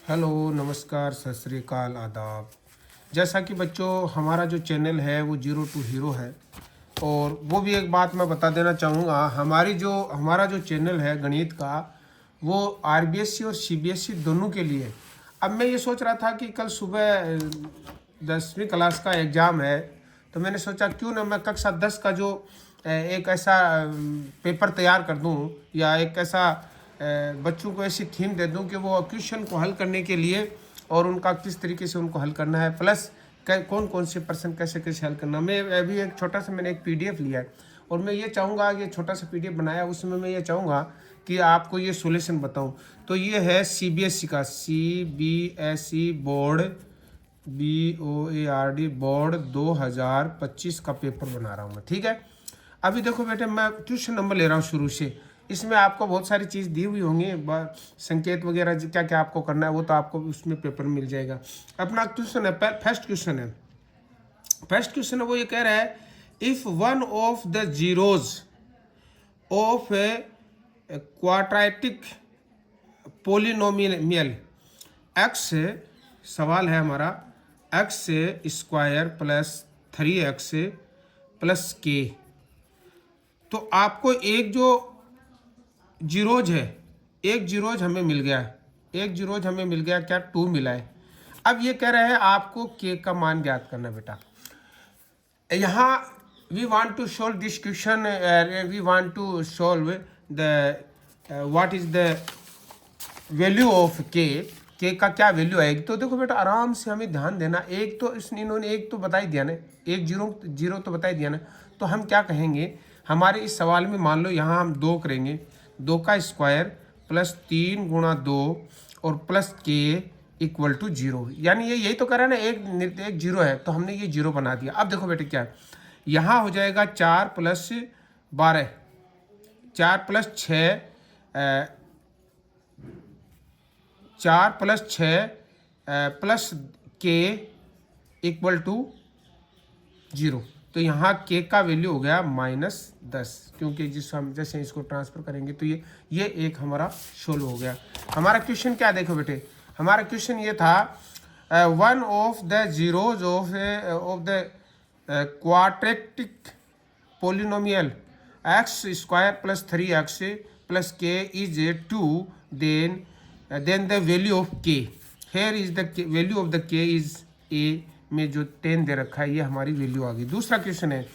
Hello, नमस्कार, सत श्री अकाल, आदाब। जैसा कि बच्चों हमारा जो चैनल है वो जीरो टू हीरो है। और वो भी एक बात मैं बता देना चाहूँगा, हमारा जो चैनल है गणित का, वो आरबीएससी और सीबीएसई दोनों के लिए है। अब मैं ये सोच रहा था कि कल सुबह 10वीं क्लास का एग्ज़ाम है, तो मैंने सोचा क्यों ना मैं कक्षा 10 का जो एक ऐसा पेपर तैयार कर दूं, या एक ऐसा बच्चों को ऐसी थीम दे दूं कि वो क्वेश्चन को हल करने के लिए और उनका किस तरीके से उनको हल करना है, प्लस कौन कौन से पर्सन कैसे कैसे हल करना। मैं अभी एक छोटा सा मैंने एक पीडीएफ लिया है, और मैं ये चाहूँगा, ये छोटा सा पीडीएफ बनाया, उसमें मैं ये चाहूँगा कि आपको ये सॉल्यूशन बताऊँ। तो ये है सीबीएसई का, सीबीएसई बोर्ड, BOARD बोर्ड 2025 का पेपर बना रहा हूँ मैं। ठीक है, अभी देखो बेटे, मैं क्वेश्चन नंबर ले रहा हूँ शुरू से। इसमें आपको बहुत सारी चीज़ दी हुई होंगी, संकेत वगैरह क्या क्या आपको करना है वो तो आपको उसमें पेपर मिल जाएगा। अपना क्वेश्चन है, फर्स्ट क्वेश्चन है। फर्स्ट क्वेश्चन है वो ये कह रहा है, if one of the zeros of a quadratic polynomial x, सवाल है हमारा, x square plus 3x plus के। तो आपको एक जो जीरोज है, एक जीरोज हमें मिल गया, एक जीरोज हमें मिल गया, क्या 2 मिला है। अब ये कह रहे हैं आपको के का मान ज्ञात करना बेटा। यहाँ we want to solve this question, we want to solve the what is the value of K का क्या वैल्यू आएगी। तो देखो बेटा, आराम से हमें ध्यान देना। एक तो इन्होंने एक तो बता ही दिया ना, एक जीरो तो बता ही दिया ना। तो हम क्या कहेंगे, हमारे इस सवाल में मान लो यहाँ हम 2 करेंगे, 2 का स्क्वायर प्लस 3 गुणा 2 और प्लस के इक्वल टू 0। यानी ये यही तो कह रहा है ना, एक जीरो है तो हमने ये जीरो बना दिया। अब देखो बेटे क्या है, यहाँ हो जाएगा 4 प्लस 12, 4 प्लस 6, 4 प्लस 6 प्लस के इक्वल टू 0। तो यहाँ के का वैल्यू हो गया -10, क्योंकि जिस हम जैसे इसको ट्रांसफर करेंगे तो ये एक हमारा सोल्व हो गया। हमारा क्वेश्चन क्या देखो बेटे, हमारा क्वेश्चन ये था, one of the zeros of the quadratic polynomial x square plus 3x plus के is 2, then the value of k, here is the value of the k is a, में जो 10 दे रखा है ये हमारी वैल्यू आ गई। दूसरा क्वेश्चन है,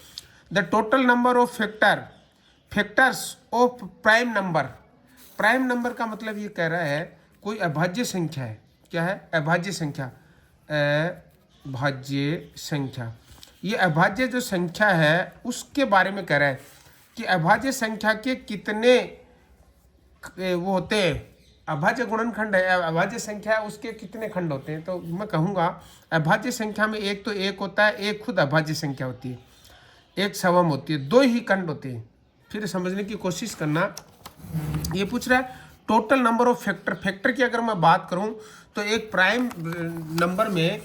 the total number of factors of prime number. Prime number का मतलब ये कह रहा है कोई अभाज्य संख्या है। क्या है? अभाज्य संख्या। अभाज्य संख्या, ये अभाज्य जो संख्या है उसके बारे में कह रहा है कि अभाज्य संख्या के कितने वो होते हैं। अभाज्य गुणनखंड है, अभाज्य संख्या है, उसके कितने खंड होते हैं। तो मैं कहूँगा अभाज्य संख्या में एक तो एक होता है, एक खुद अभाज्य संख्या होती है, एक सवम होती है, 2 ही खंड होते हैं। फिर समझने की कोशिश करना। ये पूछ रहा है टोटल नंबर ऑफ फैक्टर की अगर मैं बात करूं तो एक प्राइम नंबर में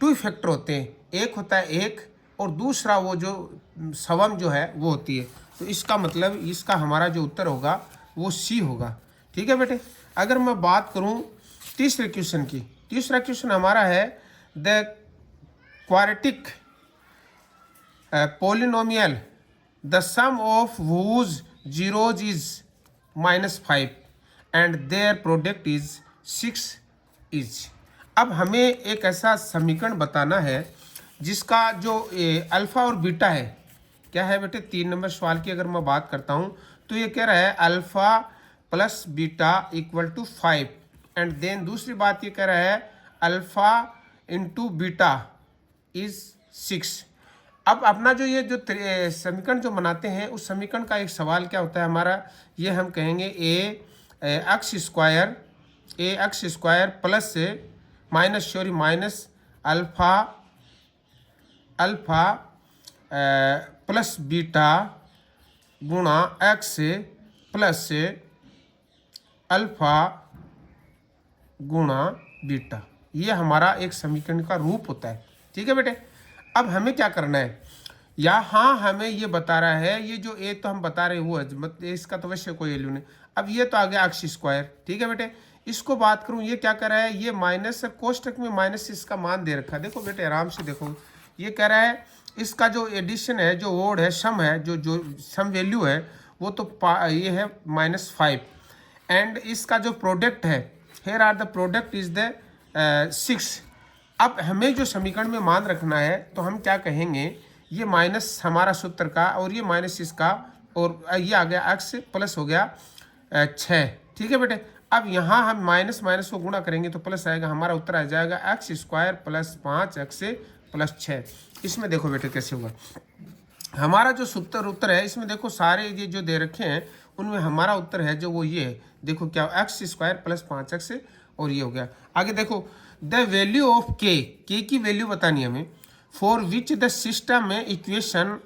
2 फैक्टर होते हैं, एक होता है एक, और दूसरा वो जो सवम जो है वो होती है। तो इसका मतलब इसका हमारा जो उत्तर होगा वो सी होगा। ठीक है बेटे। अगर मैं बात करूं तीसरे क्वेश्चन की, तीसरा क्वेश्चन हमारा है, the quadratic polynomial the sum of whose zeros is -5 and their product is 6 is। अब हमें एक ऐसा समीकरण बताना है जिसका जो अल्फा और बीटा है। क्या है बेटे? 3 नंबर सवाल की अगर मैं बात करता हूं तो ये कह रहा है alpha plus beta equal to 5, and then दूसरी बात ये कह रहा है अल्फा इंटू बीटा इज 6। अब अपना जो ये जो समीकरण जो बनाते हैं उस समीकरण का एक सवाल क्या होता है हमारा, ये हम कहेंगे a x square plus minus alpha plus beta गुणा एक्स प्लस अल्फा गुणा बीटा। ये हमारा एक समीकरण का रूप होता है। ठीक है बेटे। अब हमें क्या करना है, यहाँ हमें ये बता रहा है, ये जो ए तो हम बता रहे हैं वो है, इसका तो वैसे कोई वैल्यू नहीं। अब ये तो आ गया एक्स स्क्वायर। ठीक है बेटे, इसको बात करूं, ये क्या कर रहा है, ये माइनस कोष्टक में माइनस इसका मान दे रखा है। देखो बेटे आराम से देखो, ये कह रहा है इसका जो एडिशन है, जो वोड है, सम है, जो सम वैल्यू है वो तो ये है -5 एंड इसका जो प्रोडक्ट है, here are the product is the 6। अब हमें जो समीकरण में मान रखना है तो हम क्या कहेंगे, ये माइनस हमारा सूत्र का और ये माइनस इसका, और ये आ गया x प्लस हो गया 6। ठीक है बेटे, अब यहाँ हम माइनस माइनस को गुणा करेंगे तो प्लस आएगा, हमारा उत्तर आ जाएगा x² प्लस 5x प्लस 6। इसमें देखो बेटे कैसे होगा, हमारा जो सूत्र उत्तर है इसमें देखो सारे ये जो दे रखे हैं उनमें हमारा उत्तर है जो वो ये है, देखो क्या x² प्लस 5x और ये हो गया। आगे देखो द वैल्यू ऑफ k की वैल्यू बतानी है हमें, फॉर विच द सिस्टम में equation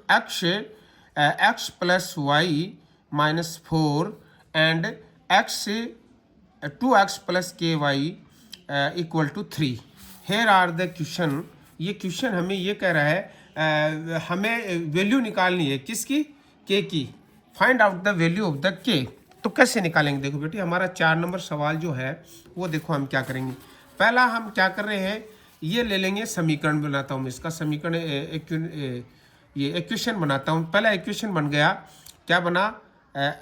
x plus Y -4 and x 2x plus k y equal to 3। Here are the question, ये क्वेश्चन हमें ये कह रहा है हमें वैल्यू निकालनी है किसकी, के की। Find out the value of the के। तो कैसे निकालेंगे, देखो बेटी हमारा 4 नंबर सवाल जो है वो देखो हम क्या करेंगे। पहला हम क्या कर रहे हैं, ये ले लेंगे समीकरण बनाता हूँ मैं इसका, समीकरण ये इक्वेशन बनाता हूँ। पहला इक्वेशन बन गया, क्या बना,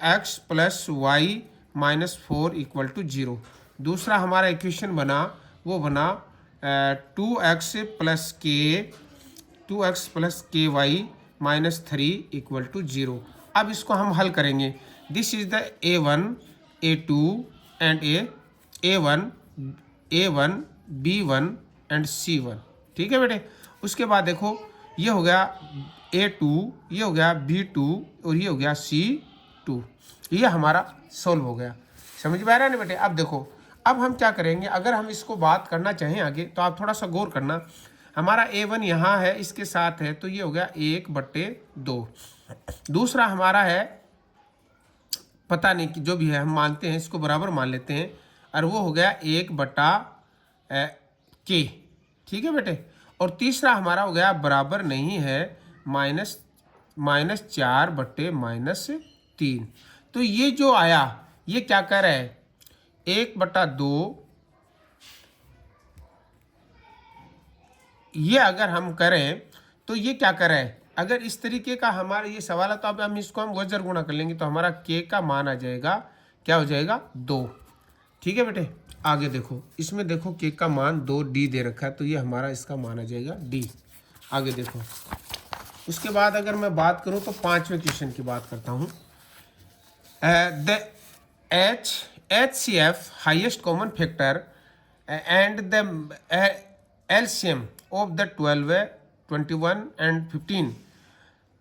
x plus Y -4 equal to 0। दूसरा हमारा इक्वेशन बना, वो बना 2x plus k Y -3 equal to 0। अब इसको हम हल करेंगे। This is the a1 a2 and a1 b1 and c1। ठीक है बेटे, उसके बाद देखो ये हो गया a2, ये हो गया b2 और ये हो गया c2। ये हमारा सोल्व हो गया। समझ में आ रहा है ना बेटे। अब देखो, अब हम क्या करेंगे, अगर हम इसको बात करना चाहें आगे तो आप थोड़ा सा गौर करना। हमारा a1 यहाँ है, इसके साथ है, तो ये हो गया 1/2। दूसरा हमारा है, पता नहीं कि जो भी है हम मानते हैं इसको बराबर मान लेते हैं, और वो हो गया 1/k। ठीक है बेटे, और तीसरा हमारा हो गया बराबर नहीं है -4/-3। तो ये जो आया ये क्या कर रहा है, 1/2। ये अगर हम करें तो ये क्या करें, अगर इस तरीके का हमारा ये सवाल है तो अब हम इसको हम वज्र गुणा कर लेंगे तो हमारा k का मान आ जाएगा, क्या हो जाएगा, 2। ठीक है बेटे, आगे देखो, इसमें देखो k का मान 2d दे रखा है, तो ये हमारा इसका मान आ जाएगा d। आगे देखो, उसके बाद अगर मैं बात करूं तो 5वें क्वेश्चन की बात करता हूं। The HCF highest common factor and the LCM of the 12, 21 एंड 15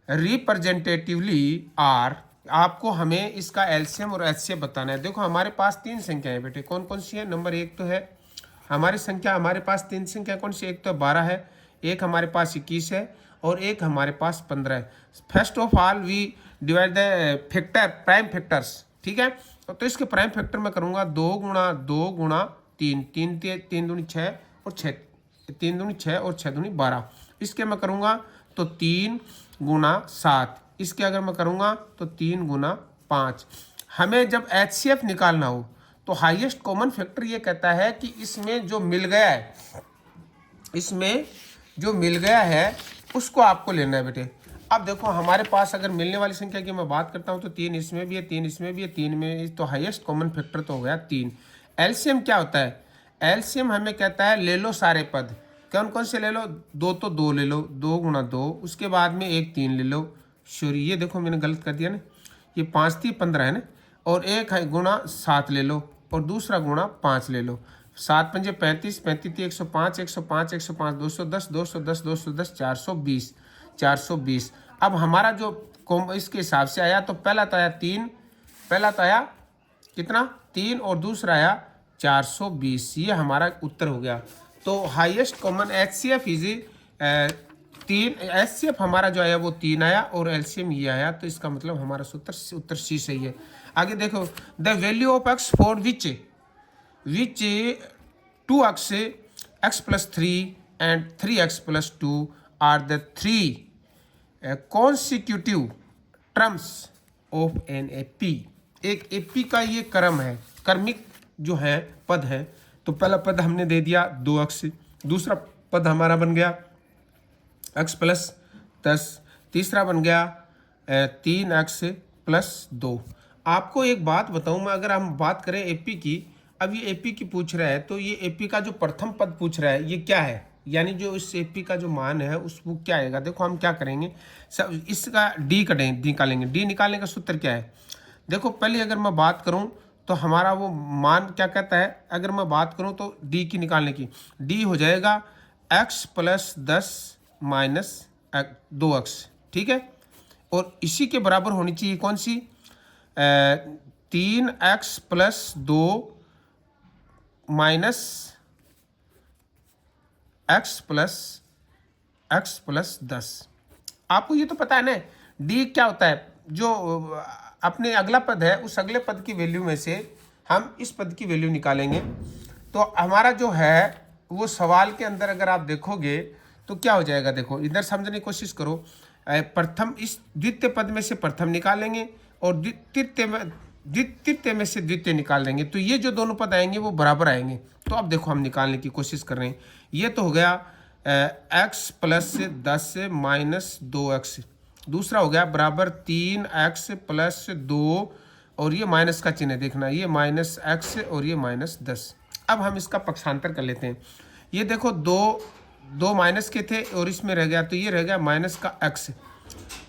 रिप्रेजेंटेटिवली आर। आपको हमें इसका एलसीएम और एचसीएफ बताना है। देखो हमारे पास 3 संख्याएं बेटे, कौन कौन सी है, नंबर 1 तो है हमारी संख्या, हमारे पास 3 संख्या कौन सी, एक तो 12 है, एक हमारे पास 21 है और एक हमारे पास 15 है। First of all we divide the factor, prime factors. ठीक है, तो इसके प्राइम फैक्टर में करूँगा 2 गुणा 2 गुणा 3, 3 दूनी 6 और 6, 3 दूनी 6 और 6 दूनी 12। इसके मैं करूँगा तो 3 गुणा 7, इसके अगर मैं करूँगा तो 3 गुणा 5। हमें जब HCF निकालना हो तो हाईएस्ट कॉमन फैक्टर ये कहता है कि इसमें जो मिल गया है, इसमें जो मिल गया है उसको आपको लेना है बेटे। अब देखो हमारे पास अगर मिलने वाली संख्या की मैं बात करता हूँ तो 3 इसमें भी है, 3 इसमें भी है, 3 में, तो हाईएस्ट कॉमन फैक्टर तो हो गया 3। एलसीएम क्या होता है, एलसीएम हमें कहता है ले लो सारे पद, कौन कौन से ले लो, 2 तो 2 ले लो, 2 गुणा 2, उसके बाद में एक 3 ले लो। सॉरी ये देखो मैंने गलत कर दिया ना, ये 5 थी 15 है ना, और एक है गुणा 7 ले लो और दूसरा गुणा 5 ले लो। 7 पंजे 35, 35 105, 105 105 210, 210 210 420, 420। अब हमारा जो इसके हिसाब से आया तो पहला तो आया 3, पहला तो आया कितना 3 और दूसरा आया 420। ये हमारा उत्तर हो गया। तो highest common HCF is 3, HCF हमारा जो आया वो 3 आया और LCM ये आया, तो इसका मतलब हमारा उत्तर C सही है। आगे देखो, the value of x for which 2x x plus 3 and 3x plus 2 are the 3 consecutive terms of an AP। एक AP का ये क्रम है, क्रमिक जो है पद है। तो पहला पद हमने दे दिया 2x, दूसरा पद हमारा बन गया x प्लस 10, तीसरा बन गया 3x प्लस 2। आपको एक बात बताऊं मैं, अगर हम बात करें एपी की, अब ये एपी की पूछ रहा है, तो ये एपी का जो प्रथम पद पूछ रहा है ये क्या है, यानी जो इस एपी का जो मान है उस वो क्या आएगा। देखो हम क्या करेंगे, सब इसका डी निकालेंगे। डी निकालने का सूत्र क्या है, देखो पहले अगर मैं बात करूं तो हमारा वो मान क्या कहता है, अगर मैं बात करूं तो डी की निकालने की, डी हो जाएगा x प्लस 10 माइनस 2x, ठीक है। और इसी के बराबर होनी चाहिए कौन सी, 3x plus 2 minus x plus 10। आपको ये तो पता है ना डी क्या होता है, जो अपने अगला पद है उस अगले पद की वैल्यू में से हम इस पद की वैल्यू निकालेंगे। तो हमारा जो है वो सवाल के अंदर अगर आप देखोगे तो क्या हो जाएगा, देखो इधर समझने की कोशिश करो। प्रथम इस द्वितीय पद में से प्रथम निकालेंगे और द्वितीय में से द्वितीय निकाल देंगे, तो ये जो दोनों पद आएंगे वो बराबर आएंगे। तो अब देखो हम निकालने की कोशिश कर रहे हैं। ये तो हो गया x प्लस 10 माइनस 2x, दूसरा हो गया बराबर 3x प्लस 2, और ये माइनस का चिन्ह देखना, ये माइनस x और ये माइनस 10। अब हम इसका पक्षांतर कर लेते हैं। ये देखो दो माइनस के थे और इसमें रह गया, तो ये रह गया माइनस का x,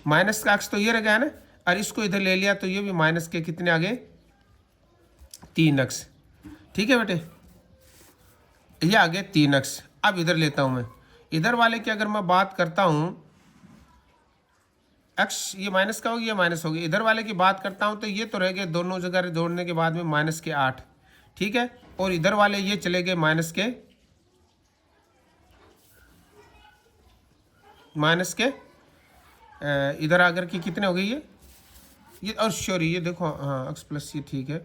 माइनस का x तो ये रह गया ना, और इसको इधर ले लिया तो ये भी माइनस के कितने आ गए, 3x, ठीक है बेटे, ये आ गए 3x। अब इधर लेता हूं मैं, इधर वाले की अगर मैं बात करता हूं, x ये माइनस का होगी, ये माइनस होगी, इधर वाले की बात करता हूं तो ये तो रह गए दोनों जगह जोड़ने के बाद में माइनस के 8, ठीक है। और इधर वाले ये चले गए माइनस के इधर आकर के कितने हो गए ये और सॉरी ये देखो, हाँ x प्लस ये ठीक है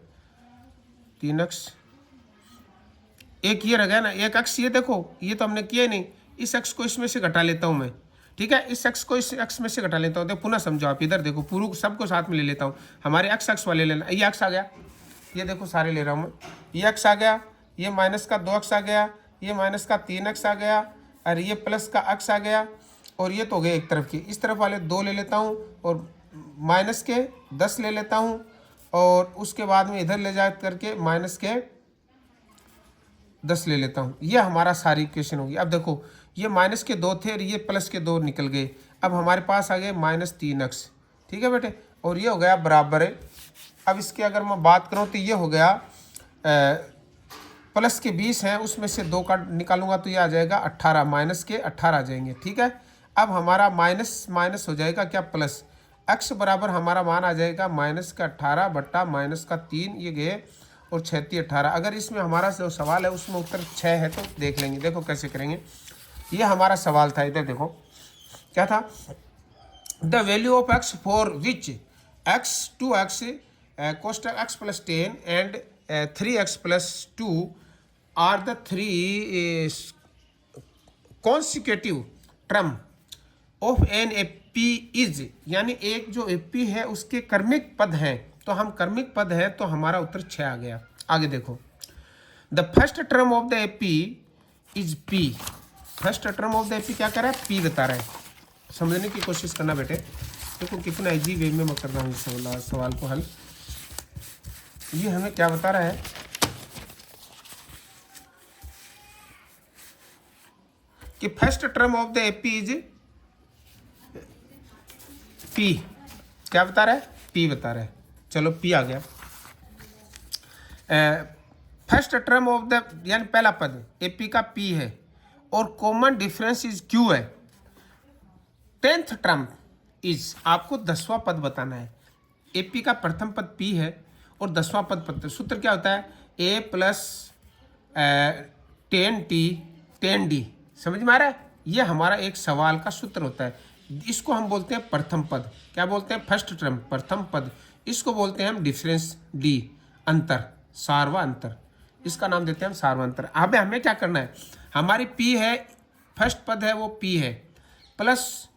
3x, एक ये रह गया ना, एक x, ये देखो ये तो हमने किया ही नहीं, इस x को इसमें से घटा लेता हूं मैं, ठीक है, इस x को इस x में से घटा लेता हूं। देखो पुनः समझो आप, इधर देखो पूरा सबको साथ में ले लेता हूं, हमारे x वाले लेना, ये x आ गया, ये देखो सारे ले रहा हूं मैं, ये x आ गया, ये माइनस का 2x आ गया, ये माइनस का 3x आ गया, और ये प्लस का x आ गया, और ये तो हो गए एक तरफ की, इस तरफ वाले 2 ले लेता हूँ और माइनस के 10 ले लेता हूँ, और उसके बाद में इधर ले जा करके माइनस के 10 ले लेता हूँ। ये हमारा सारी इक्वेशन होगी। अब देखो ये माइनस के 2 थे और ये प्लस के 2 निकल गए, अब हमारे पास आ गए माइनस 3x, ठीक है बेटे, और ये हो गया बराबर है। अब इसके अगर मैं बात करूँ तो ये हो गया प्लस के 20 हैं, उसमें से 2 का निकालूंगा तो ये आ जाएगा 18, माइनस के 18 आ जाएंगे, ठीक है। अब हमारा माइनस माइनस हो जाएगा क्या, प्लस, x बराबर हमारा मान आ जाएगा माइनस का 18 बट्टा माइनस का 3, ये गए और 36 18। अगर इसमें हमारा जो सवाल है उसमें उत्तर 6 है तो देख लेंगे, देखो कैसे करेंगे। ये हमारा सवाल था, इधर देखो क्या था, the value of x for which x 2x कोष्टक x plus 10 and 3x plus 2 are the 3 consecutive term of an AP is, यानी एक जो एपी है उसके कर्मिक पद हैं, तो हम कर्मिक पद है तो हमारा उत्तर 6 आ गया। आगे देखो, the first term of the AP is P, first term of the AP क्या कर रहा है, पी बता रहा है। समझने की कोशिश करना बेटे, देखो कितना इजी वे में मैं कर रहा हूँ सवाल को हल। ये हमें क्या बता रहा है, कि first term of the AP is P, क्या बता रहा है, पी बता रहा है। चलो पी आ गया, फर्स्ट टर्म ऑफ द, यानी पहला पद एपी का पी है और कॉमन डिफरेंस इज क्यू है। 10th टर्म इज, आपको 10वां पद बताना है। एपी का प्रथम पद पी है और 10वां पद सूत्र क्या होता है, ए प्लस 10d, समझ में आ रहा है। ये हमारा एक सवाल का सूत्र होता है, इसको हम बोलते हैं प्रथम पद, क्या बोलते हैं, फर्स्ट टर्म प्रथम पद, इसको बोलते हैं हम डिफरेंस डी, अंतर, सार्वा अंतर, इसका नाम देते हैं हम सार्वा अंतर। अब हमें क्या करना है, हमारी पी है, फर्स्ट पद है वो पी है, प्लस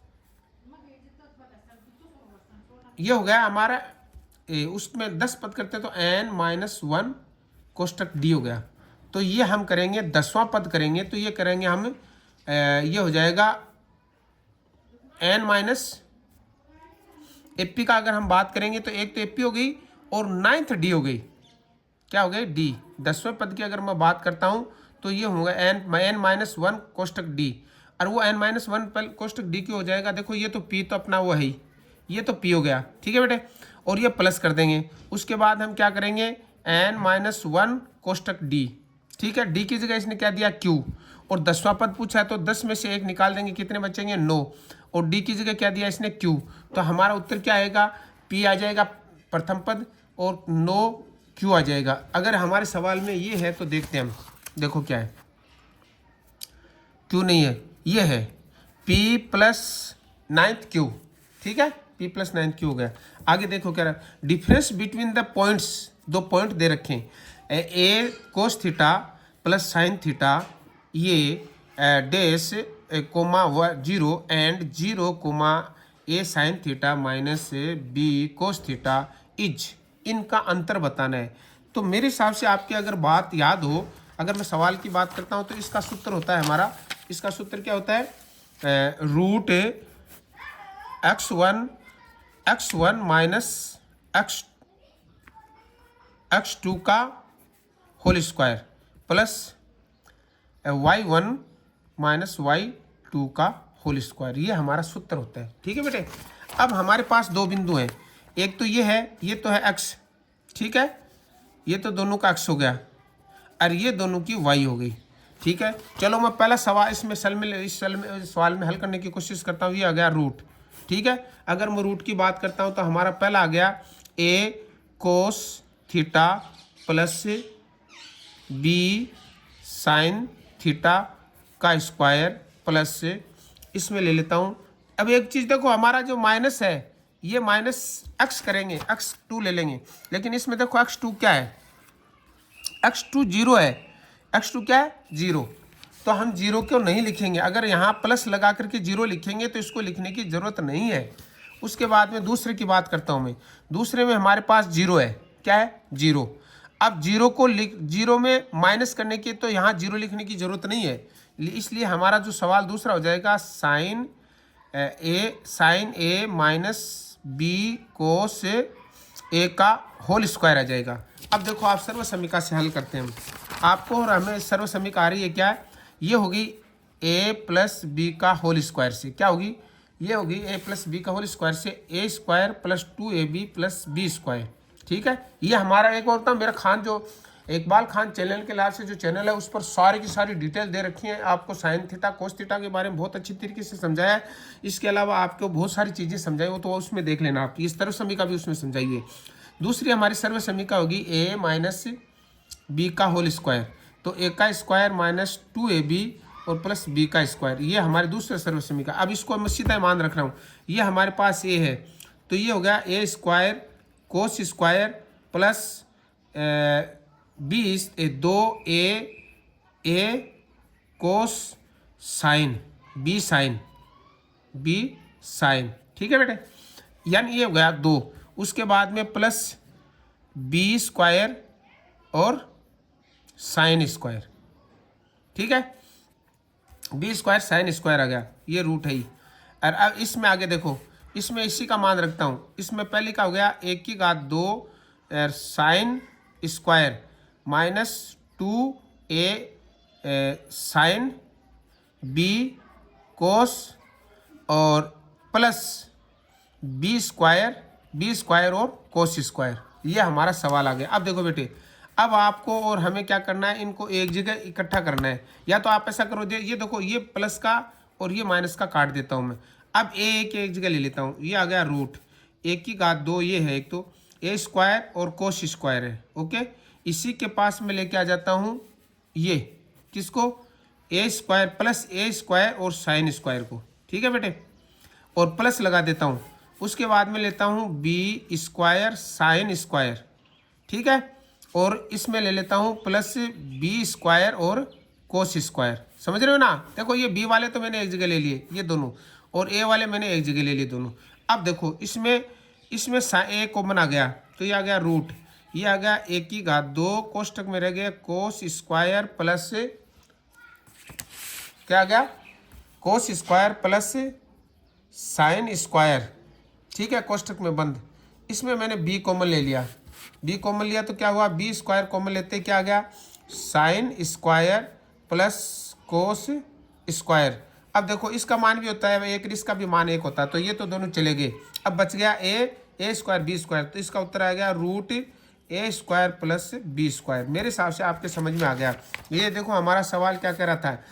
ये हो गया हमारा उसमें 10 पद करते हैं तो n-1 कोष्टक डी हो गया। तो ये हम करेंगे 10वां पद करेंगे, तो ये करेंगे हम ये हो जाएगा n माइनस एपी का अगर हम बात करेंगे तो एक तो एपी हो गई और 9th डी हो गई। क्या हो गई? डी। 10वें पद की अगर मैं बात करता हूँ तो ये होगा n माइनस 1 कोष्टक डी, और वो n माइनस 1 कोष्टक डी क्यों हो जाएगा? देखो ये तो p तो अपना वो है ही, ये तो p हो गया, ठीक है बेटे, और ये प्लस कर देंगे। उसके बाद हम क्या करेंगे? n माइनस 1 कोष्टक डी, ठीक है। डी की जगह इसने क्या दिया? q, और 10वां पद पूछा है तो 10 में से 1 निकाल देंगे, कितने बचेंगे? 9, और डी की जगह क्या दिया इसने? q। तो हमारा उत्तर क्या आएगा? p आ जाएगा प्रथम पद और 9 q आ जाएगा। अगर हमारे सवाल में ये है तो देखते हैं हम, देखो क्या है, q नहीं है, ये है p प्लस 9th q, ठीक है, p प्लस 9th q हो गया। आगे देखो क्या रहा, डिफरेंस बिटवीन द पॉइंट्स, दो पॉइंट दे रखे हैं, a cos theta plus sine theta, ये dash comma 0 and 0 comma a sine theta minus b cos theta is, इनका अंतर बताना है। तो मेरे हिसाब से आपकी अगर बात याद हो, अगर मैं सवाल की बात करता हूं तो इसका सूत्र होता है हमारा, इसका सूत्र क्या होता है? रूट x1 माइनस x2 का whole square plus y1 minus y2 का होल स्क्वायर, ये हमारा सूत्र होता है, ठीक है बेटे। अब हमारे पास दो बिंदु हैं, एक तो ये है, ये तो है x, ठीक है, ये तो दोनों का x हो गया, और ये दोनों की y हो गई, ठीक है। चलो मैं पहला सवाल इस सवाल में हल करने की कोशिश करता हूँ। ये आ गया रूट, ठीक है। अगर मैं रूट की बात करता हूँ तो हमारा पहला आ गया a cos theta plus b sine theta का स्क्वायर प्लस, इसमें ले लेता हूँ। अब एक चीज़ देखो, हमारा जो माइनस है ये माइनस x करेंगे, x2 ले लेंगे, लेकिन इसमें देखो x2 क्या है? x2 0 है, x2 क्या है? 0। तो हम 0 क्यों नहीं लिखेंगे? अगर यहाँ प्लस लगा करके 0 लिखेंगे तो इसको लिखने की ज़रूरत नहीं है। उसके बाद में दूसरे की बात करता हूँ मैं, दूसरे में हमारे पास 0 है, क्या है? 0। अब 0 को 0 में माइनस करने की तो यहाँ 0 लिखने की ज़रूरत नहीं है, इसलिए हमारा जो सवाल दूसरा हो जाएगा साइन ए माइनस बी कोस ए का होल स्क्वायर आ जाएगा। अब देखो आप सर्व समीकरण से हल करते हैं आपको, और हमें सर्व समीकरण आ रही है क्या है? ये होगी a प्लस बी का होल स्क्वायर से, क्या होगी? ये होगी a प्लस बी का होल स्क्वायर से a square plus 2ab plus B square, ठीक है। ये हमारा एक और था, मेरा खान जो इकबाल खान चैनल के नाम से जो चैनल है उस पर सारी की सारी डिटेल दे रखी है, आपको साइन थीटा कोस थीटा के बारे में बहुत अच्छी तरीके से समझाया है। इसके अलावा आपको बहुत सारी चीज़ें समझाई हो तो उसमें देख लेना आप, इस सर्व समीकरण भी उसमें समझाइए। दूसरी हमारी सर्व समीकरण होगी a माइनस बी का होल स्क्वायर, तो a का स्क्वायर माइनस 2ab और प्लस b का स्क्वायर, ये हमारे दूसरे सर्व समीकरण। अब इसको मैं सीधा मान रख रहा हूँ, ये हमारे पास a है, तो ये हो गया a square cos square plus B 2a cos sine b sine, ठीक है बेटे, यानी ये हो गया 2। उसके बाद में प्लस बी स्क्वायर और साइन स्क्वायर, ठीक है, बी स्क्वायर साइन स्क्वायर आ गया, ये रूट है ही। और अब इसमें आगे देखो, इसमें इसी का मान रखता हूँ, इसमें पहले का हो गया 1 की घात 2 sine square minus 2a sine b cos और प्लस बी स्क्वायर और कोस स्क्वायर, ये हमारा सवाल आ गया। अब देखो बेटे, अब आपको और हमें क्या करना है, इनको एक जगह इकट्ठा करना है, या तो आप ऐसा करो, ये देखो ये प्लस का और ये माइनस का काट देता हूँ मैं। अब एक जगह ले लेता हूँ, ये आ गया रूट 1 की घात 2, ये है एक तो a स्क्वायर और कोस स्क्वायर है, ओके। इसी के पास में लेके आ जाता हूँ ये किसको, a square plus a square और साइन स्क्वायर को, ठीक है बेटे, और प्लस लगा देता हूँ। उसके बाद में लेता हूँ b स्क्वायर साइन स्क्वायर, ठीक है, और इसमें ले लेता हूँ प्लस b स्क्वायर और कोस स्क्वायर, समझ रहे हो ना। देखो ये b वाले तो मैंने एक जगह ले लिए ये दोनों, और a वाले मैंने एक जगह ले लिए दोनों। अब देखो इसमें a कॉमन आ गया, तो ये आ गया रूट, ये आ गया a की घात 2 कोष्टक में रह गया कोस स्क्वायर प्लस क्या आ गया कोस स्क्वायर प्लस साइन स्क्वायर, ठीक है, कोष्टक में बंद। इसमें मैंने b कॉमन ले लिया, b कॉमन लिया तो क्या हुआ b स्क्वायर कॉमन लेते क्या आ गया sine square plus cos square. अब देखो इसका मान भी होता है एक, इसका भी मान एक होता है, तो ये तो दोनों चले गए। अब बच गया ए स्क्वायर बी स्क्वायर, तो इसका उत्तर आ गया रूट ए स्क्वायर प्लस बी स्क्वायर। मेरे हिसाब से आपके समझ में आ गया। ये देखो हमारा सवाल क्या कह रहा था,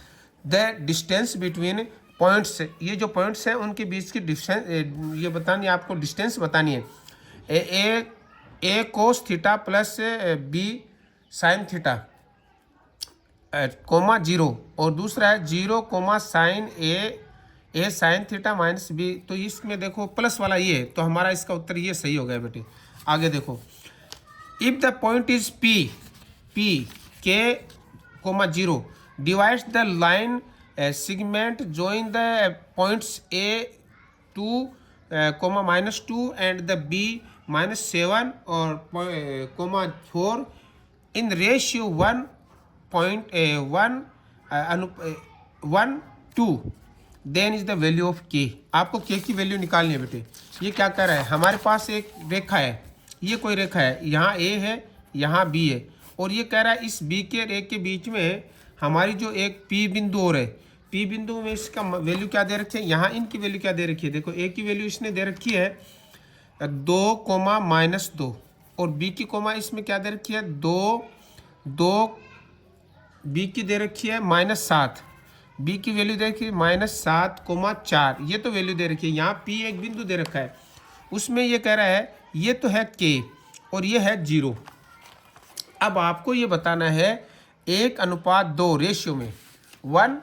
द डिस्टेंस बिटवीन पॉइंट्स, ये जो पॉइंट्स हैं उनके बीच की डिस्टेंस ये बतानी है आपको, डिस्टेंस बतानी है। A cos theta plus b sine theta comma 0, और दूसरा है 0 comma sine a sine theta minus b. तो इसमें देखो प्लस वाला ये है, तो हमारा इसका उत्तर ये सही हो गया बेटे। आगे देखो, if the point is p k comma 0 divides the line segment join the points A2 comma -2 and the B -7 और comma 4 in ratio 1.1:2 then is the value of k. आपको के की वैल्यू निकालनी है बेटे। ये क्या कर रहा है, हमारे पास एक रेखा है, ये कोई रेखा है, यहाँ ए है यहाँ बी है, और ये कह रहा है इस बी के ए के बीच में हमारी जो एक पी बिंदु और है, पी बिंदु में इसका वैल्यू क्या दे रखी है, यहाँ इनकी वैल्यू क्या दे रखी है, देखो ए की वैल्यू इसने दे रखी है 2,-2 और बी की कोमा इसमें क्या दे रखी है 2 बी की दे रखी है -7, बी की वैल्यू दे रखी है -7,4, ये तो वैल्यू दे रखी है। यहाँ पी एक बिंदु दे रखा है, उसमें ये कह रहा है ये तो है के और ये है 0। अब आपको ये बताना है 1:2 रेशियो में 1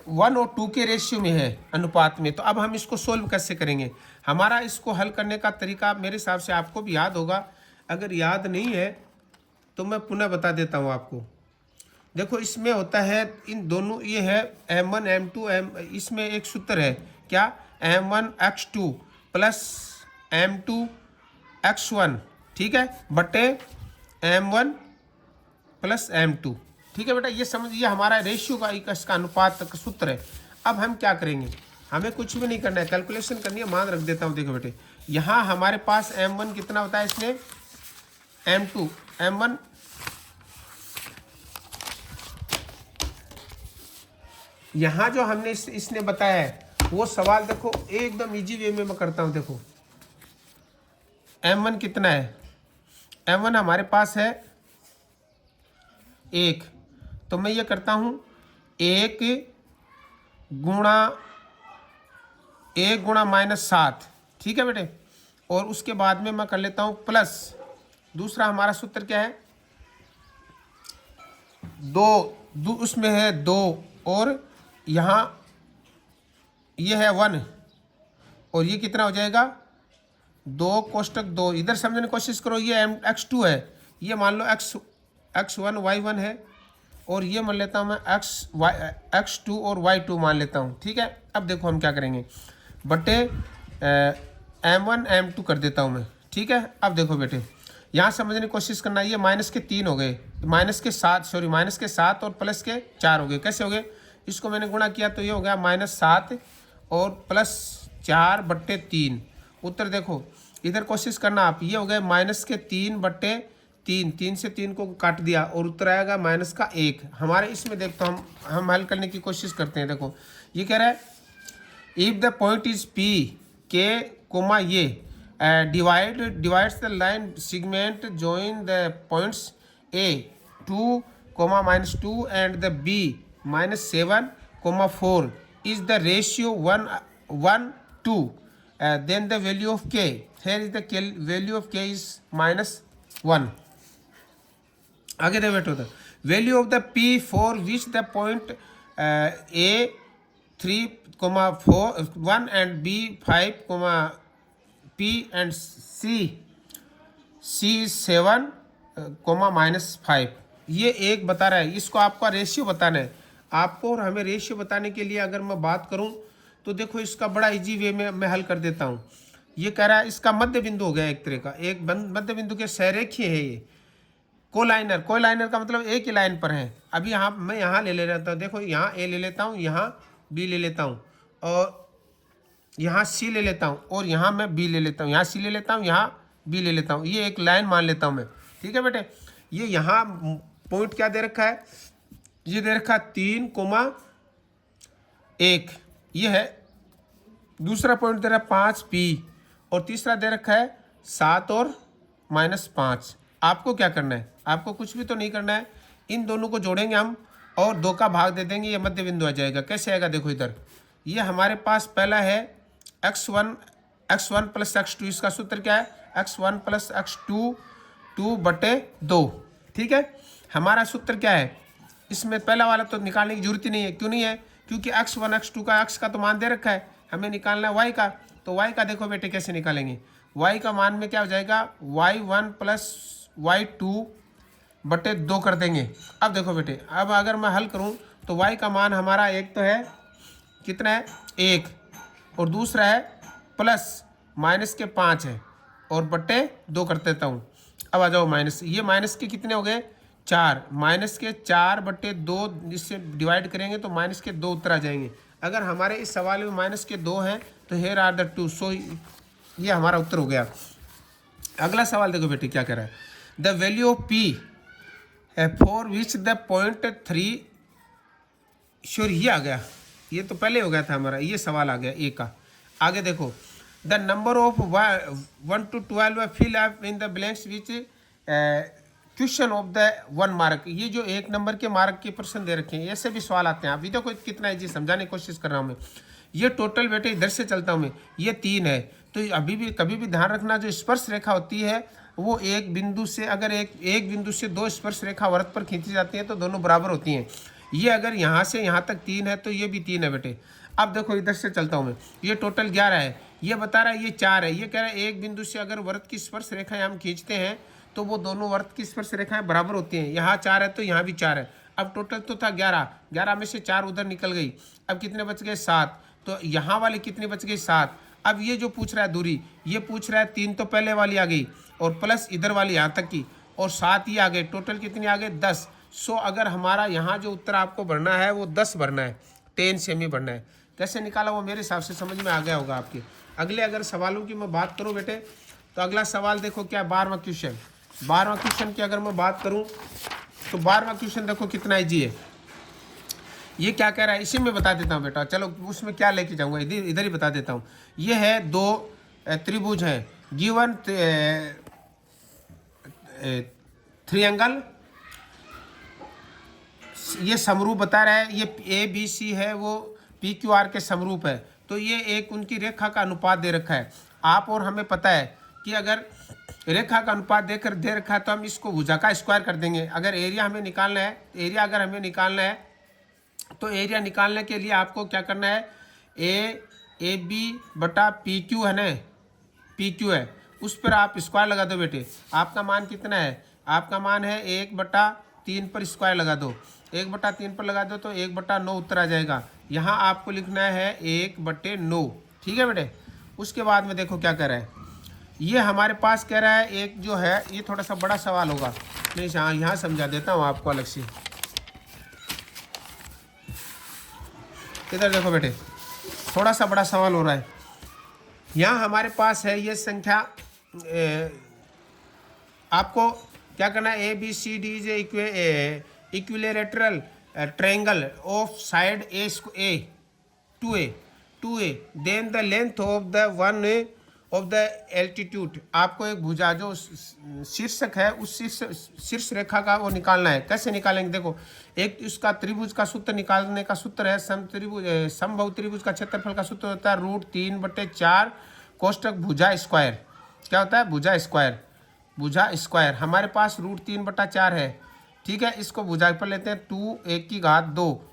और 2 के रेशियो में है अनुपात में। तो अब हम इसको सोल्व कैसे करेंगे, हमारा इसको हल करने का तरीका मेरे हिसाब से आपको भी याद होगा, अगर याद नहीं है तो मैं पुनः बता देता हूँ आपको। देखो इसमें होता है इन दोनों, ये है m1 m2 इसमें एक सूत्र है क्या, m1 x2 plus m2 x1, ठीक है, बटे m1 प्लस m2, ठीक है बेटा। ये समझिए हमारा रेशियो का इसका अनुपात का सूत्र है। अब हम क्या करेंगे, हमें कुछ भी नहीं करना है, कैलकुलेशन करनी है, मान रख देता हूँ। देखो बेटे यहाँ हमारे पास m1 कितना होता है, इसने m2 m1 यहाँ जो हमने इसने बताया है वो सवाल देखो एकदम इजी वे में मैं करता हूँ। देखो m1 कितना है, m1 हमारे पास है 1, तो मैं ये करता हूँ 1 गुणा -7, ठीक है बेटे, और उसके बाद में मैं कर लेता हूँ प्लस, दूसरा हमारा सूत्र क्या है 2 उसमें है 2 और यहाँ ये है 1 और ये कितना हो जाएगा 2 कोष्टक 2। इधर समझने की कोशिश करो, ये x2 है, ये मान लो x1 y1 है, और ये मान लेता हूँ मैं x2 और y2 मान लेता हूँ, ठीक है। अब देखो हम क्या करेंगे, बटे m1 m2 कर देता हूँ मैं, ठीक है। अब देखो बेटे यहाँ समझने की कोशिश करना, ये -3 हो गए, -7 और प्लस के 4 हो गए। कैसे हो गए, इसको मैंने गुणा किया तो ये हो गया -7 और +4 बट्टे 3। उत्तर देखो इधर कोशिश करना आप, ये हो गए -3 बट्टे 3, 3 से 3 को काट दिया और उत्तर आएगा -1। हमारे इसमें देखो हम हल करने की कोशिश करते हैं। देखो ये कह रहा है if the point is p k coma ये divides the line segment join the points A2, -2 and the B -7, 4 is the ratio 1:2, then the value of k, here is the value of k is -1। आगे दे बैठो, the value of the p for which the point A 3,1 and B 5, P and C is 7, -5। ये एक बता रहा है, इसको आपका ratio बताना है आपको, और हमें रेशियो बताने के लिए अगर मैं बात करूं तो देखो इसका बड़ा इजी वे में मैं हल कर देता हूं। ये कह रहा है इसका मध्य बिंदु हो गया एक तरह का, एक मध्य बिंदु के सहरेखीय है ये। कोलाइनर, कोलाइनर का मतलब एक ही लाइन पर है। अभी यहाँ मैं यहाँ ले लेता हूँ, देखो यहाँ ए ले लेता हूँ, यहाँ बी ले लेता हूँ, और यहाँ सी ले लेता हूँ, और यहाँ मैं बी ले लेता हूँ, यहाँ सी ले लेता हूँ, यहाँ बी ले लेता हूँ। ये एक लाइन मान लेता हूँ मैं, ठीक है बेटे। ये यहाँ पॉइंट क्या दे रखा है, ये दे रखा 3,1, ये है। दूसरा पॉइंट दे रहा है 5P, और तीसरा दे रखा है 7 और -5। आपको क्या करना है, आपको कुछ भी तो नहीं करना है, इन दोनों को जोड़ेंगे हम और 2 का भाग दे देंगे, ये मध्य बिंदु आ जाएगा। कैसे आएगा देखो इधर, ये हमारे पास पहला है x1 + x2, इसका सूत्र क्या है, x1 + x2 2/2, ठीक है। हमारा सूत्र क्या है, इसमें पहला वाला तो निकालने की जरूरत ही नहीं है। क्यों नहीं है, क्योंकि x1 x2 का x का तो मान दे रखा है, हमें निकालना है y का। तो y का देखो बेटे कैसे निकालेंगे, y का मान में क्या हो जाएगा, y1 + y2/2 कर देंगे। अब देखो बेटे, अब अगर मैं हल करूं तो y का मान हमारा एक तो है कितना है 1, और दूसरा है +-5 है, और /2 कर देता हूँ। अब आ जाओ माइनस, ये माइनस के कितने हो गए 4, -4/2 इससे डिवाइड करेंगे तो -2 उत्तर आ जाएंगे। अगर हमारे इस सवाल में -2 हैं तो हेयर आर द 2, सो ये हमारा उत्तर हो गया। अगला सवाल देखो बेटे क्या कह रहा है, the value of P for which the point 3 sure, ये आ गया, ये तो पहले हो गया था हमारा, ये सवाल आ गया ए का। आगे देखो, the number of 1 to 12 fill up in the blanks which question of the 1 mark. ये जो 1 नंबर के मार्क के प्रश्न दे रखे हैं, ऐसे भी सवाल आते हैं। अभी देखो कितना इजी समझाने की कोशिश कर रहा हूँ मैं। ये टोटल बेटे इधर से चलता हूँ मैं, ये 3 है। तो अभी भी कभी भी ध्यान रखना, जो स्पर्श रेखा होती है वो एक बिंदु से, अगर एक बिंदु से 2 स्पर्श रेखा वृत्त पर खींची जाती है तो दोनों बराबर होती हैं। ये अगर यहाँ से यहाँ तक 3 है तो ये भी 3 है बेटे। अब देखो इधर से चलता हूँ मैं, ये टोटल 11 है, ये बता रहा है ये 4 है। ये कह रहा है एक बिंदु से अगर वृत्त की स्पर्श रेखाएं हम खींचते हैं तो वो दोनों वृत्त की स्पर्श रेखाएं बराबर होती हैं। यहाँ 4 है तो यहाँ भी 4 है। अब टोटल तो था 11 में से 4 उधर निकल गई। अब कितने बच गए 7, तो यहाँ वाले कितने बच गए 7। अब ये जो पूछ रहा है दूरी, ये पूछ रहा है 3 तो पहले वाली आ गई, और प्लस इधर वाली यहाँ तक की, और 7 ही आ गए, टोटल कितने आ गए 10। सो अगर हमारा यहाँ जो उत्तर आपको भरना है वो 10 भरना है, 10 सेमी भरना है। कैसे निकाला वो मेरे हिसाब से समझ में आ गया होगा आपके। अगले अगर सवालों की मैं बात करूँ बेटे, तो अगला सवाल देखो क्या, 12वां क्वेश्चन। 12वां क्वेश्चन की अगर मैं बात करूँ तो 12वां क्वेश्चन देखो कितना ईजी है। ये क्या कह रहा है इसी में बता देता हूँ बेटा, चलो उसमें क्या लेके जाऊँगा, इधर ही बता देता हूँ। ये है 2 त्रिभुज हैं, गिवन ट्रायंगल, ये समरूप बता रहा है। ये ABC है, वो PQR के समरूप है। तो ये एक उनकी रेखा का अनुपात दे रखा है। आप और हमें पता है कि अगर रेखा का अनुपात देकर दे रखा है तो हम इसको भुजा का स्क्वायर कर देंगे। अगर एरिया हमें निकालना है, एरिया अगर हमें निकालना है तो एरिया निकालने के लिए आपको क्या करना है, AB/PQ है ना, PQ है, उस पर आप स्क्वायर लगा दो बेटे। आपका मान कितना है, आपका मान है 1/3 पर स्क्वायर लगा दो। 1/3 पर लगा दो तो 1/9 उत्तर आ जाएगा। यहाँ आपको लिखना है 1/9, ठीक है बेटे। उसके बाद में देखो क्या कह रहा है, ये हमारे पास कह रहा है एक जो है, ये थोड़ा सा बड़ा सवाल होगा, मैं यहाँ समझा देता हूँ आपको अलग से। इधर देखो बेटे, थोड़ा सा बड़ा सवाल हो रहा है। यहाँ हमारे पास है ये संख्या, आपको क्या करना है, ABCD is equilateral triangle of side A2A, then the length of the one of the altitude. आपको एक भुजा जो शीर्षक है उस शीर्ष रेखा का वो निकालना है। कैसे निकालेंगे देखो, एक इसका त्रिभुज का सूत्र निकालने का सूत्र है, समबाहु त्रिभुज का क्षेत्रफल का सूत्र होता है √3/4 कोष्टक भुजा स्क्वायर। क्या होता है, भुजा स्क्वायर। हमारे पास √3/4 है, ठीक है। इसको भुजा पर लेते हैं 2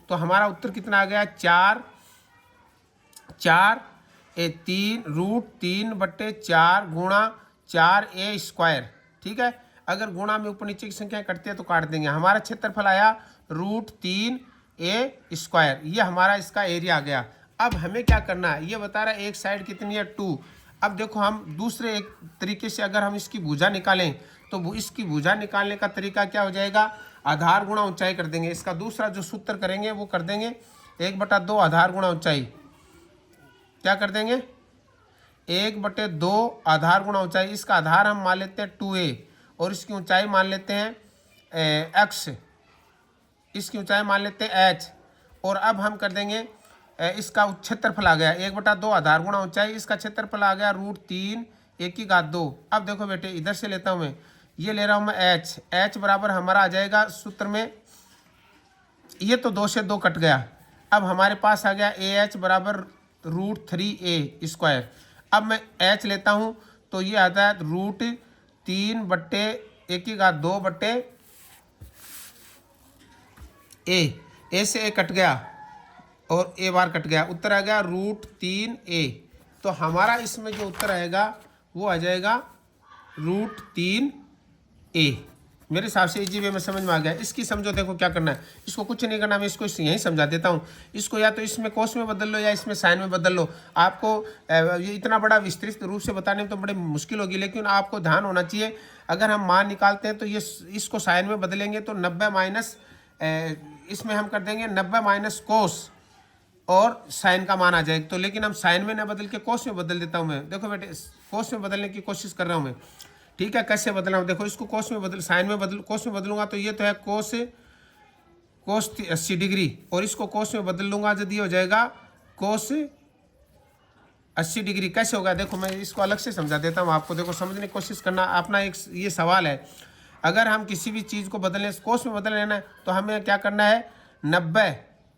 तो हमारा उत्तर कितना आ गया, 3√3/4 गुणा 4A², ठीक है। अगर गुणा में ऊपर नीचे की संख्या कटती है तो काट देंगे। हमारा क्षेत्रफल आया √3A², ये हमारा इसका एरिया आ गया। अब हमें क्या करना है, ये बता रहा है एक साइड कितनी है 2। अब देखो हम दूसरे एक तरीके से अगर हम इसकी भुजा निकालें तो इसकी भुजा निकालने का तरीका क्या हो जाएगा, आधार गुणा ऊंचाई कर देंगे। इसका दूसरा जो सूत्र करेंगे वो कर देंगे 1/2 आधार गुणा ऊंचाई। क्या कर देंगे, 1/2 आधार गुणा ऊंचाई। इसका आधार हम मान लेते हैं 2a और इसकी ऊंचाई मान लेते हैं x, इसकी ऊंचाई मान लेते हैं h। और अब हम कर देंगे इसका क्षेत्रफल आ गया 1/2 आधार गुणा ऊंचाई, इसका क्षेत्रफल आ गया √3 1/2। अब देखो बेटे इधर से लेता हूँ मैं, ये ले रहा हूँ मैं h बराबर हमारा आ जाएगा सूत्र में, ये तो 2 से 2 कट गया। अब हमारे पास आ गया AH बराबर √3a²। अब मैं h लेता हूँ तो ये आता है √3/1/2 a से a कट गया और a बार कट गया, उत्तर आ गया √3a। तो हमारा इसमें जो उत्तर आएगा वो आ जाएगा √3a। मेरे हिसाब से इजी वे में समझ में आ गया। इसकी समझो, देखो क्या करना है, इसको कुछ नहीं करना, मैं इसको यहीं समझा देता हूँ। इसको या तो इसमें कोस में बदल लो या इसमें साइन में बदल लो। आपको ये इतना बड़ा विस्तृत रूप से बताने में तो बड़ी मुश्किल होगी, लेकिन आपको ध्यान होना चाहिए। अगर हम मान निकालते हैं तो ये इसको साइन में बदलेंगे तो 90 माइनस, इसमें हम कर देंगे 90 माइनस कोस और साइन का मान आ जाएगा। तो लेकिन हम साइन में ना बदल के कोस में बदल देता हूँ मैं। देखो बेटे कोस में बदलने की कोशिश कर रहा हूँ मैं, ठीक है। कैसे बदलना हूँ, देखो इसको कोस में बदल, साइन में बदल, कोस में बदलूंगा तो ये तो है कोस 80 डिग्री, और इसको कोस में बदल लूंगा यदि हो जाएगा कोस 80 डिग्री। कैसे होगा, देखो मैं इसको अलग से समझा देता हूँ आपको। देखो समझने की कोशिश करना, अपना एक ये सवाल है। अगर हम किसी भी चीज़ को बदलने, कोस में बदल लेना है तो हमें क्या करना है,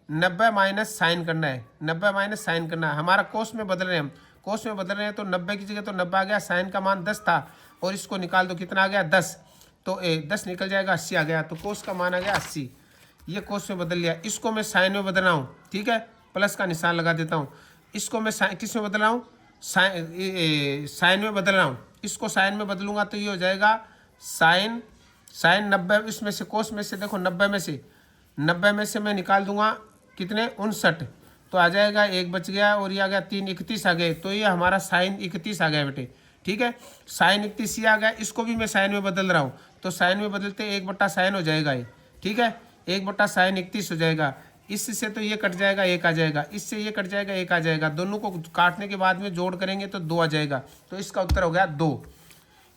90 माइनस साइन करना है, 90 माइनस साइन करना है। हमारा कोस में बदल रहे हैं, हम कोस में बदल रहे हैं तो 90 की जगह तो 90 आ गया, साइन का मान 10 था और इसको निकाल दो, कितना आ गया 10, तो 10 निकल जाएगा 80 आ गया, तो कोस का मान आ गया 80। ये कोस में बदल लिया, इसको मैं साइन में बदल रहा हूँ, ठीक है, प्लस का निशान लगा देता हूँ। इसको मैं किस में बदल रहा हूँ, साइन में बदल रहा हूँ। इसको साइन में बदलूंगा तो ये हो जाएगा साइन 90, इसमें से कोस में से देखो 90 में से मैं निकाल दूंगा कितने 59, तो आ जाएगा 1 बच गया और ये आ गया 3, 31 आ गए। तो ये हमारा साइन 31 आ गया बेटे, ठीक है। साइन 31 ये आ गया, इसको भी मैं साइन में बदल रहा हूँ तो साइन में बदलते 1 साइन हो जाएगा ये, ठीक है, 1 साइन 31 हो जाएगा। इससे तो ये कट जाएगा 1 आ जाएगा, इससे ये कट जाएगा 1 आ जाएगा, दोनों को काटने के बाद में जोड़ करेंगे तो 2 आ जाएगा। तो इसका उत्तर हो गया 2।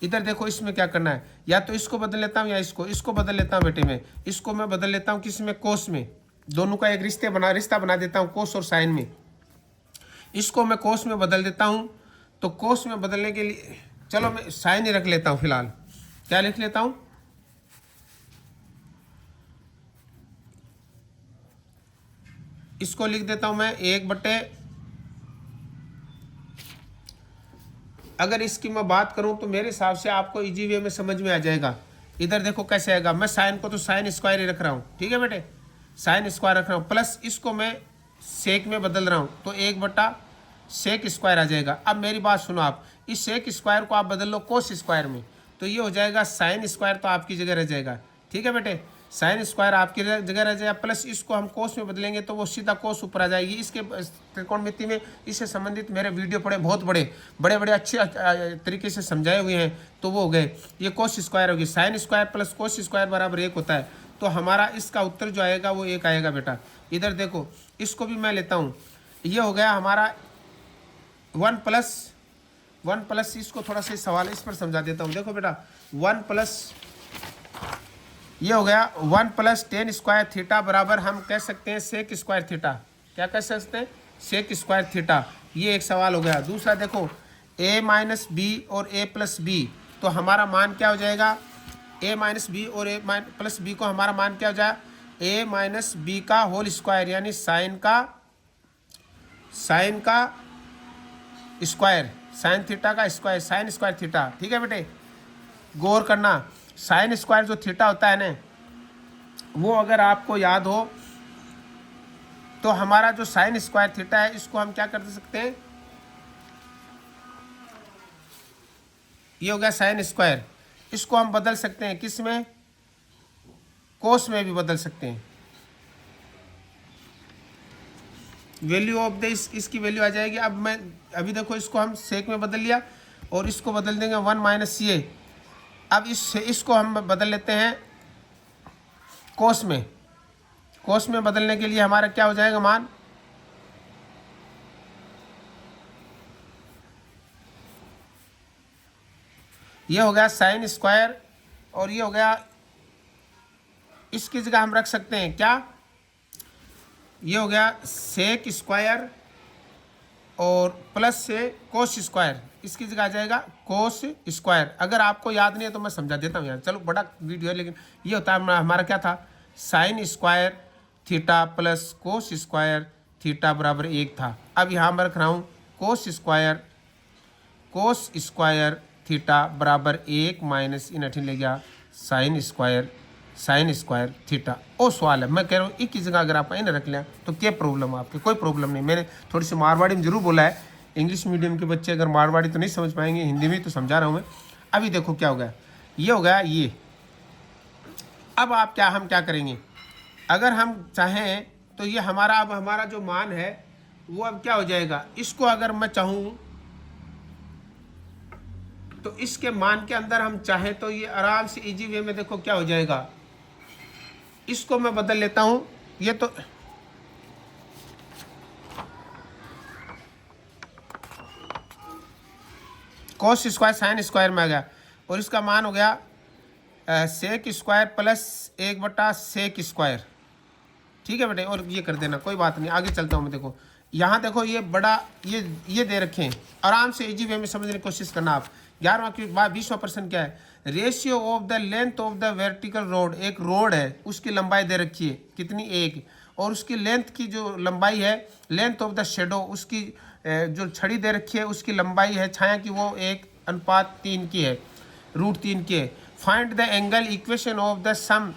इधर देखो इसमें क्या करना है, या तो इसको बदल लेता हूँ या इसको बदल लेता हूँ बेटे। मैं इसको मैं बदल लेता हूँ किस में, कोस में। दोनों का एक रिश्ता बना देता हूँ कोस और साइन में। इसको मैं कोस में बदल देता हूँ, तो कोस में बदलने के लिए चलो मैं साइन ही रख लेता हूँ फिलहाल। क्या लिख लेता हूँ, इसको लिख देता हूँ मैं 1/, अगर इसकी मैं बात करूं तो मेरे हिसाब से आपको इजी वे में समझ में आ जाएगा। इधर देखो कैसे आएगा, मैं साइन को तो साइन स्क्वायर ही रख रहा हूं, ठीक है बेटे, साइन स्क्वायर रख रहा हूं, प्लस इसको मैं सेक में बदल रहा हूं तो 1/सेक स्क्वायर आ जाएगा। अब मेरी बात सुनो आप, इस सेक स्क्वायर को आप बदल लो कोस स्क्वायर में तो ये हो जाएगा साइन स्क्वायर, तो आपकी जगह रह जाएगा, ठीक है बेटे, साइन स्क्वायर आपकी जगह रह जाएगा। प्लस इसको हम कोस में बदलेंगे तो वो सीधा कोस ऊपर आ जाएगी। इसके त्रिकोणमिति में इससे संबंधित मेरे वीडियो पड़े, बहुत बड़े अच्छे तरीके से समझाए हुए हैं, तो वो हो गए, ये कोस स्क्वायर होगी। Sine square plus cos square बराबर 1 होता है, तो हमारा इसका उत्तर जो आएगा वो 1 आएगा बेटा। इधर देखो इसको भी मैं लेता हूँ, ये हो गया हमारा 1 प्लस, इसको थोड़ा सा सवाल इस पर समझा देता हूँ। देखो बेटा 1 प्लस, ये हो गया 1 + tan स्क्वायर थीटा बराबर हम कह सकते हैं सेक स्क्वायर थीटा। क्या कह सकते हैं, सेक स्क्वायर थीटा। ये एक सवाल हो गया। दूसरा देखो a माइनस बी और a प्लस बी, तो हमारा मान क्या हो जाएगा, a माइनस बी और a प्लस बी को हमारा मान क्या हो जाएगा, a माइनस बी का होल स्क्वायर, यानी साइन का स्क्वायर, साइन थीटा का स्क्वायर, साइन स्क्वायर थीटा, ठीक है बेटे। गौर करना, साइन स्क्वायर जो थीटा होता है ना, वो अगर आपको याद हो तो हमारा जो साइन स्क्वायर थीटा है इसको हम क्या कर सकते हैं, ये हो गया साइन स्क्वायर, इसको हम बदल सकते हैं किस में, कोस में भी बदल सकते हैं। वैल्यू ऑफ द इसकी वैल्यू आ जाएगी। अब मैं अभी देखो इसको हम सेक में बदल लिया और इसको बदल देंगे 1 माइनस ये। अब इसको हम बदल लेते हैं कोस में। कोस में बदलने के लिए हमारा क्या हो जाएगा मान, ये हो गया साइन स्क्वायर और ये हो गया, इसकी जगह हम रख सकते हैं क्या, ये हो गया सेक स्क्वायर और प्लस से कोस स्क्वायर, इसकी जगह आ जाएगा कोस स्क्वायर। अगर आपको याद नहीं है तो मैं समझा देता हूँ यार, चलो बड़ा वीडियो है, लेकिन ये होता है हमारा क्या था, sine square theta plus cos square theta बराबर 1 था। अब यहाँ मैं रख रहा हूँ कोस स्क्वायर थीटा बराबर 1 माइनस इन अठीन ले गया साइन स्क्वायर थीटा। ओ सवाल है, मैं कह रहा हूँ एक की जगह अगर आप इन्हें रख लें तो क्या प्रॉब्लम है आपके, कोई प्रॉब्लम नहीं। मैंने थोड़ी सी मारवाड़ी में जरूर बोला है, इंग्लिश मीडियम के बच्चे अगर मारवाड़ी तो नहीं समझ पाएंगे, हिंदी में तो समझा रहा हूँ मैं। अभी देखो क्या हो गया, ये हो गया ये। अब आप हम क्या करेंगे, अगर हम चाहें तो ये हमारा जो मान है वो अब क्या हो जाएगा, इसको अगर मैं चाहूँ तो इसके मान के अंदर हम चाहें तो ये आराम से इजी वे में देखो क्या हो जाएगा, इसको मैं बदल लेता हूं, ये तो कोस स्क्वायर साइन स्क्वायर में आ गया और इसका मान हो गया सेक स्क्वायर प्लस 1/सेक स्क्वायर। ठीक है बेटे, और ये कर देना, कोई बात नहीं, आगे चलता हूँ मैं। देखो यहाँ देखो ये बड़ा ये दे रखे हैं, आराम से इजी वे में समझने की कोशिश करना आप। 11वां की 20वां प्रश्न क्या है, ratio of the length of the vertical road, एक रोड है उसकी लंबाई दे रखी है कितनी 1, और उसकी लेंथ की जो लंबाई है, लेंथ ऑफ द शेडो, उसकी जो छड़ी दे रखी है उसकी लंबाई है छाया की वो 1:3 की है, √3 की है। Find the angle equation of the sun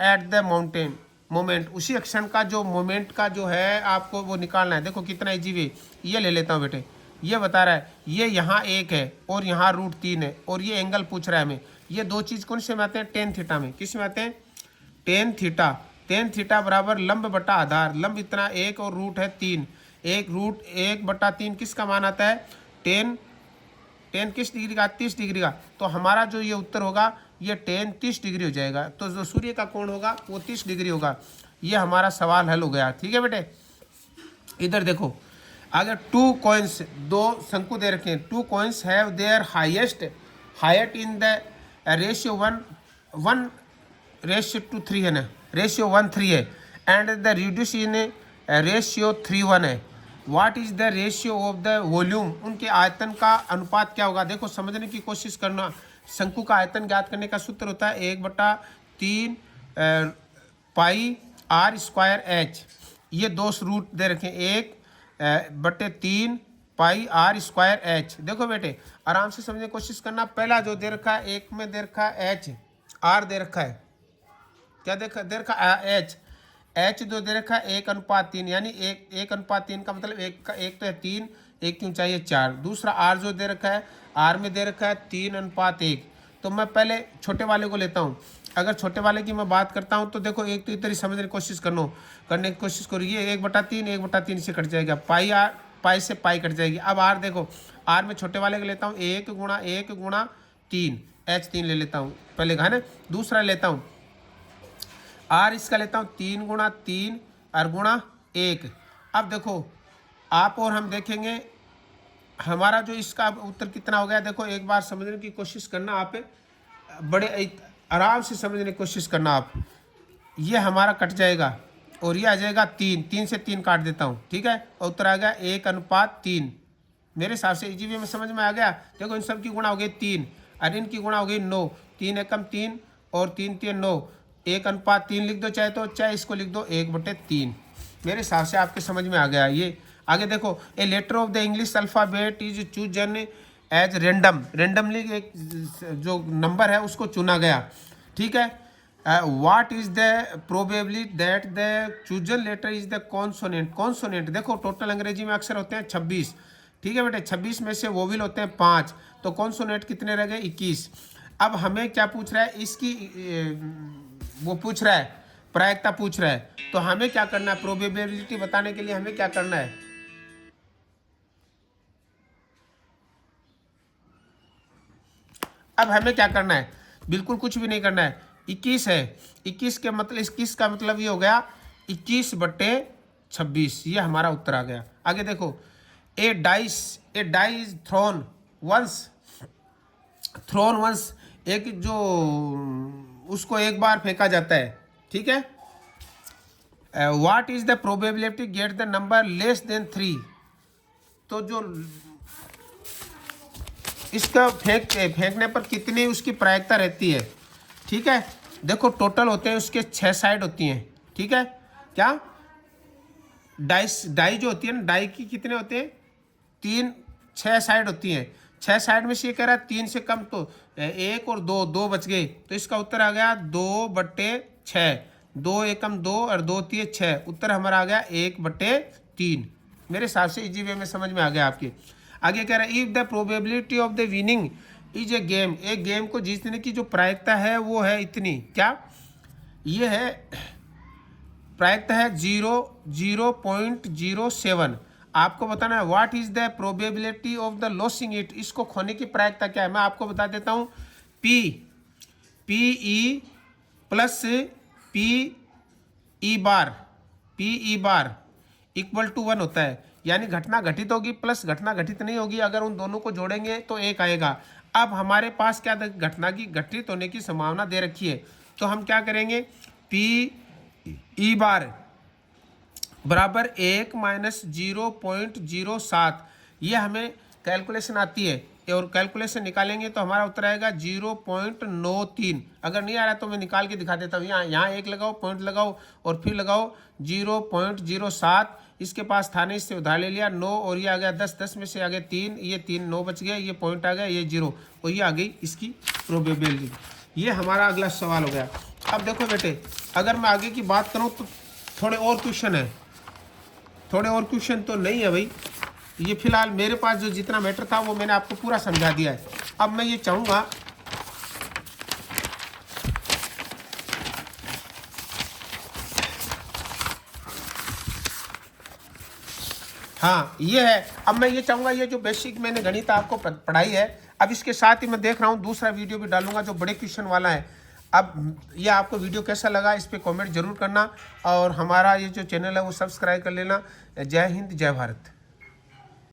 at the mountain moment, उसी एक्शन का जो मोमेंट का जो है आपको वो निकालना है। देखो कितना इजी वे, ये ले लेता हूँ बेटे, ये बता रहा है ये यहाँ 1 है और यहाँ √3 है और ये एंगल पूछ रहा है हमें। ये दो चीज़ कौन से में आते हैं, टेन थीटा में। किस में आते हैं, टेन थीटा बराबर लंब बटा आधार, लंब इतना 1 और रूट है 3, 1√1/3 किसका मान आता है, टेन किस डिग्री का, 30 डिग्री का। तो हमारा जो ये उत्तर होगा ये टेन 30 डिग्री हो जाएगा, तो जो सूर्य का कोण होगा वो 30 डिग्री होगा। ये हमारा सवाल हल हो गया। ठीक है बेटे, इधर देखो अगर 2 कॉइन्स, 2 शंकु दे रखे हैं, 2 coins have their height in the ratio 1:3 है ना, रेशियो 1:3 है, and the reduce in ratio 3:1 है। What is the ratio of the volume, उनके आयतन का अनुपात क्या होगा। देखो समझने की कोशिश करना, शंकु का आयतन ज्ञात करने का सूत्र होता है 1/3 पाई r² h। ये 2 रूट दे रखे, 1/3 पाई r² h। देखो बेटे आराम से समझने की कोशिश करना, पहला जो दे रखा है 1 में दे रखा है h, r दे रखा है, क्या दे रखा है h जो दे रखा है 1:3, यानी 1:3 का मतलब 1 तो है 3, 1 की ऊंचाई है 4। दूसरा r जो दे रखा है, r में दे रखा है 3:1। तो मैं पहले छोटे वाले को लेता हूँ। अगर छोटे वाले की मैं बात करता हूँ तो देखो एक तो इधर ही समझने की कोशिश करने की कोशिश करो, ये 1/3 से कट जाएगा, पाई से पाई कट जाएगी। अब r देखो, r में छोटे वाले को लेता हूँ 1 × 1 × 3 h3 ले लेता हूँ पहले का है ना। दूसरा लेता हूँ r, इसका लेता हूँ 3 × 3 और ×1। अब देखो आप और हम देखेंगे हमारा जो इसका उत्तर कितना हो गया। देखो एक बार समझने की कोशिश करना, आप बड़े आराम से समझने की कोशिश करना आप। ये हमारा कट जाएगा और ये आ जाएगा 3 से 3 काट देता हूँ, ठीक है, और उत्तर आ गया 1:3। मेरे हिसाब से इजी वे में समझ में आ गया। देखो इन सब की गुणा हो गई 3 और इनकी गुणा हो गई 9, 3 एकम 3 और 3 3 9, 1:3 लिख दो चाहे तो, चाहे इसको लिख दो 1/3। मेरे हिसाब से आपके समझ में आ गया। ये आगे देखो, a letter of the English alphabet is chosen as randomly, एक जो नंबर है उसको चुना गया, ठीक है। What is the probability that the chosen letter is the consonant. देखो टोटल अंग्रेजी में अक्षर होते हैं 26, ठीक है बेटे, 26 में से वोवेल होते हैं 5, तो कॉन्सोनेंट कितने रह गए 21। अब हमें क्या पूछ रहा है, इसकी वो पूछ रहा है प्रायिकता पूछ रहा है, तो हमें क्या करना है, प्रोबेबिलिटी बताने के लिए हमें क्या करना है, अब हमें क्या करना है, बिल्कुल कुछ भी नहीं करना है। 21 है, 21 के मतलब 21 का मतलब ये हो गया 21/26, ये हमारा उत्तर आ गया। आगे देखो, ए डाइस इज थ्रोन वंस, एक जो उसको एक बार फेंका जाता है, ठीक है। What is the probability get the number less than 3, तो जो इसका फेंकने पर कितनी उसकी प्रायिकता रहती है, ठीक है। देखो टोटल होते हैं उसके 6 साइड होती हैं, ठीक है। क्या डाई जो होती है ना, डाई की कितने होते हैं, 6 साइड होती हैं। 6 साइड में से ये कह रहा है 3 से कम, तो 1 और 2 बच गए, तो इसका उत्तर आ गया 2/6। 2 एकम 2 और 2 3 6, उत्तर हमारा आ गया 1/3। मेरे हिसाब से इजी वे में समझ में आ गया आपके। आगे कह रहा है if the probability of the winning is a game, एक गेम को जीतने की जो प्रायिकता है वो है इतनी, क्या ये है, प्रायिकता है 0.07। आपको बताना है what is the probability of the losing it, इसको खोने की प्रायिकता क्या है, मैं आपको बता देता हूँ। P E plus P E bar equal to 1 होता है, यानी घटना घटित होगी प्लस घटना घटित नहीं होगी, अगर उन दोनों को जोड़ेंगे तो 1 आएगा। अब हमारे पास क्या घटना की घटित होने की संभावना दे रखी है, तो हम क्या करेंगे, पी ई बार बराबर 1 माइनस 0.07, ये हमें कैलकुलेशन आती है, और कैलकुलेशन निकालेंगे तो हमारा उत्तर आएगा 0.93। अगर नहीं आ रहा तो मैं निकाल के दिखा देता हूँ। यहाँ 1 लगाओ, पॉइंट लगाओ और फिर लगाओ 0.07, इसके पास था नहीं, इससे उधार ले लिया 9, और ये आ गया 10, 10 में से आ गया 3, ये 3 9 बच गया, ये पॉइंट आ गया, ये 0, और ये आ गई इसकी प्रोबेबिलिटी। ये हमारा अगला सवाल हो गया। अब देखो बेटे, अगर मैं आगे की बात करूँ तो थोड़े और क्वेश्चन है, थोड़े और क्वेश्चन तो नहीं है भाई, ये फिलहाल मेरे पास जो जितना मैटर था वो मैंने आपको पूरा समझा दिया है। अब मैं ये चाहूँगा, हाँ ये है, अब मैं ये चाहूँगा ये जो बेसिक मैंने गणित आपको पढ़ाई है, अब इसके साथ ही मैं देख रहा हूँ दूसरा वीडियो भी डालूंगा जो बड़े क्वेश्चन वाला है। अब ये आपको वीडियो कैसा लगा इस पर कमेंट जरूर करना, और हमारा ये जो चैनल है वो सब्सक्राइब कर लेना। जय हिंद, जय भारत।